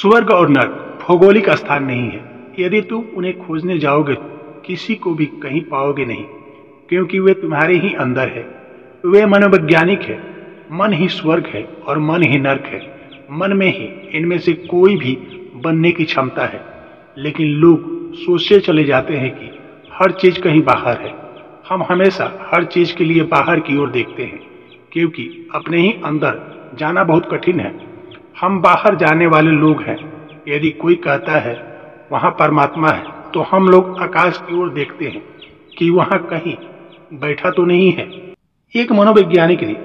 स्वर्ग और नर्क भौगोलिक स्थान नहीं है। यदि तुम उन्हें खोजने जाओगे तो किसी को भी कहीं पाओगे नहीं, क्योंकि वे तुम्हारे ही अंदर है। वे मनोवैज्ञानिक है। मन ही स्वर्ग है और मन ही नर्क है। मन में ही इनमें से कोई भी बनने की क्षमता है। लेकिन लोग सोचते चले जाते हैं कि हर चीज कहीं बाहर है। हम हमेशा हर चीज के लिए बाहर की ओर देखते हैं, क्योंकि अपने ही अंदर जाना बहुत कठिन है। हम बाहर जाने वाले लोग हैं। यदि कोई कहता है वहां परमात्मा है, तो हम लोग आकाश की ओर देखते हैं कि वहां कहीं बैठा तो नहीं है। एक मनोवैज्ञानिक ने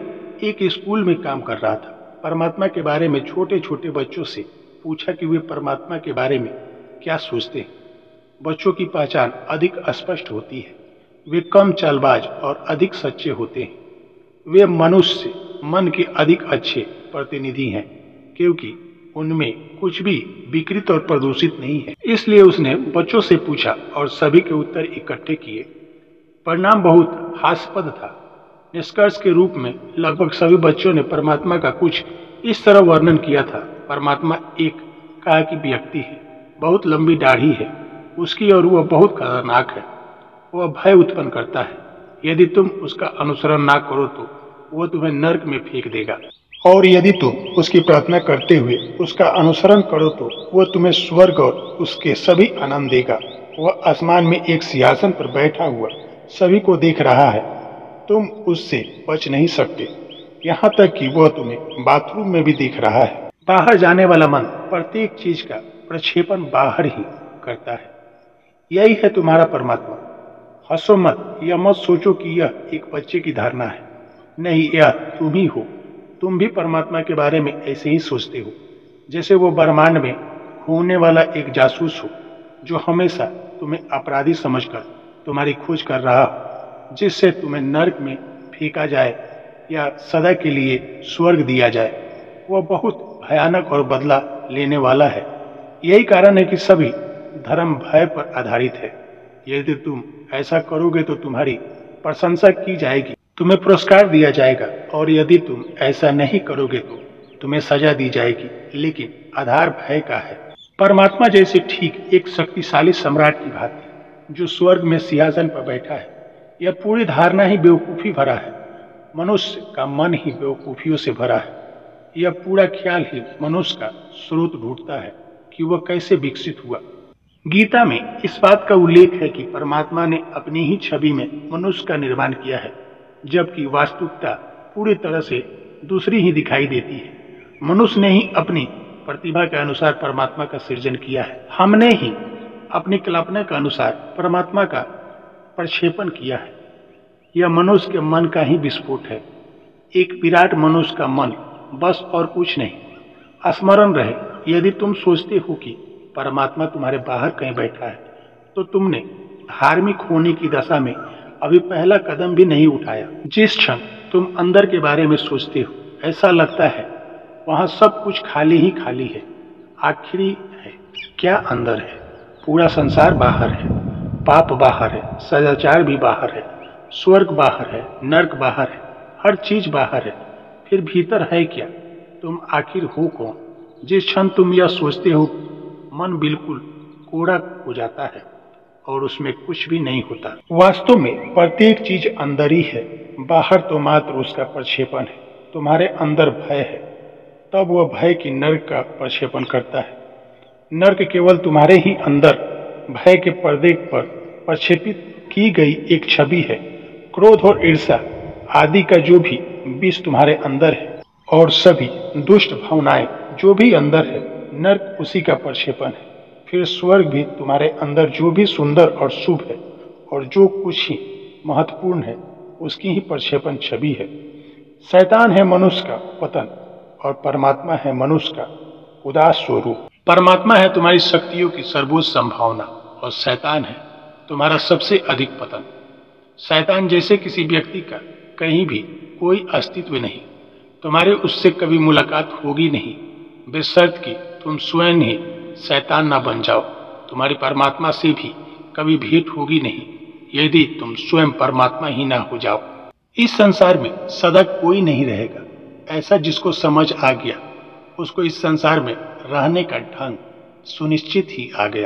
एक स्कूल में काम कर रहा था। परमात्मा के बारे में छोटे छोटे बच्चों से पूछा कि वे परमात्मा के बारे में क्या सोचते हैं। बच्चों की पहचान अधिक स्पष्ट होती है। वे कम चालबाज और अधिक सच्चे होते हैं। वे मनुष्य मन के अधिक अच्छे प्रतिनिधि हैं, क्योंकि उनमें कुछ भी विकृत और प्रदूषित नहीं है। इसलिए उसने बच्चों से पूछा और सभी के उत्तर इकट्ठे किए। परिणाम बहुत हास्यास्पद था। निष्कर्ष के रूप में लगभग सभी बच्चों ने परमात्मा का कुछ इस तरह वर्णन किया था। परमात्मा एक काया व्यक्ति है, बहुत लंबी दाढ़ी है उसकी और वह बहुत खतरनाक है। वह भय उत्पन्न करता है। यदि तुम उसका अनुसरण ना करो तो वह तुम्हें नर्क में फेंक देगा, और यदि तुम उसकी प्रार्थना करते हुए उसका अनुसरण करो तो वह तुम्हें स्वर्ग और उसके सभी आनंद देगा। वह आसमान में एक सिंहासन पर बैठा हुआ सभी को देख रहा है। तुम उससे बच नहीं सकते, यहाँ तक कि वह तुम्हें बाथरूम में भी देख रहा है। बाहर जाने वाला मन प्रत्येक चीज का प्रक्षेपण बाहर ही करता है। यही है तुम्हारा परमात्मा। हंसो मत या मत सोचो कि यह एक बच्चे की धारणा है। नहीं, यह तुम ही हो। तुम भी परमात्मा के बारे में ऐसे ही सोचते हो, जैसे वो ब्रह्मांड में घूमने वाला एक जासूस हो, जो हमेशा तुम्हें अपराधी समझकर तुम्हारी खोज कर रहा हो, जिससे तुम्हें नर्क में फेंका जाए या सदा के लिए स्वर्ग दिया जाए। वह बहुत भयानक और बदला लेने वाला है। यही कारण है कि सभी धर्म भय पर आधारित है। यदि तुम ऐसा करोगे तो तुम्हारी प्रशंसा की जाएगी, तुम्हें पुरस्कार दिया जाएगा, और यदि तुम ऐसा नहीं करोगे तो तुम्हें सजा दी जाएगी। लेकिन आधार भय का है। परमात्मा जैसे ठीक एक शक्तिशाली सम्राट की भांति जो स्वर्ग में सिंहासन पर बैठा है। यह पूरी धारणा ही बेवकूफी भरा है। मनुष्य का मन ही बेवकूफियों से भरा है। यह पूरा ख्याल ही मनुष्य का स्रोत ढूंढता है कि वह कैसे विकसित हुआ। गीता में इस बात का उल्लेख है कि परमात्मा ने अपनी ही छवि में मनुष्य का निर्माण किया है, जबकि वास्तविकता पूरी तरह से दूसरी ही दिखाई देती है। मनुष्य ने ही अपनी प्रतिभा के अनुसार परमात्मा का सृजन किया है। हमने ही अपनी कल्पना के अनुसार परमात्मा का प्रक्षेपण किया है। यह मनुष्य के मन का ही विस्फोट है। एक विराट मनुष्य का मन, बस और कुछ नहीं। स्मरण रहे, यदि तुम सोचते हो कि परमात्मा तुम्हारे बाहर कहीं बैठा है, तो तुमने धार्मिक होने की दशा में अभी पहला कदम भी नहीं उठाया। जिस क्षण तुम अंदर के बारे में सोचते हो, ऐसा लगता है वहां सब कुछ खाली ही खाली है। आखिरी है क्या अंदर है? पूरा संसार बाहर है, पाप बाहर है, सदाचार भी बाहर है, स्वर्ग बाहर है, नर्क बाहर है, हर चीज बाहर है। फिर भीतर है क्या? तुम आखिर हो कौन? जिस क्षण तुम यह सोचते हो, मन बिल्कुल कोड़ा हो जाता है और उसमें कुछ भी नहीं होता। वास्तव में प्रत्येक चीज अंदर ही है, बाहर तो मात्र उसका प्रक्षेपण है। तुम्हारे अंदर भय है, तब वह भय की नर्क का प्रक्षेपण करता है। नर्क केवल तुम्हारे ही अंदर भय के पर्दे पर प्रक्षेपित की गई एक छवि है। क्रोध और ईर्ष्या आदि का जो भी विष तुम्हारे अंदर है, और सभी दुष्ट भावनाएं जो भी अंदर है, नर्क उसी का प्रक्षेपण है। फिर स्वर्ग भी तुम्हारे अंदर जो भी सुंदर और शुभ है और जो कुछ ही महत्वपूर्ण है, उसकी ही प्रक्षेपण छवि है। शैतान है मनुष्य का पतन और परमात्मा है मनुष्य का उदास स्वरूप। परमात्मा है तुम्हारी शक्तियों की सर्वोच्च संभावना, और शैतान है तुम्हारा सबसे अधिक पतन। शैतान जैसे किसी व्यक्ति का कहीं भी कोई अस्तित्व नहीं। तुम्हारे उससे कभी मुलाकात होगी नहीं, बेशर्त कि तुम स्वयं ही शैतान ना बन जाओ। तुम्हारी परमात्मा से भी कभी भेंट होगी नहीं, यदि तुम स्वयं परमात्मा ही ना हो जाओ। इस संसार में सदा कोई नहीं रहेगा ऐसा जिसको समझ आ गया उसको इस संसार में रहने का ढंग सुनिश्चित ही आ गया।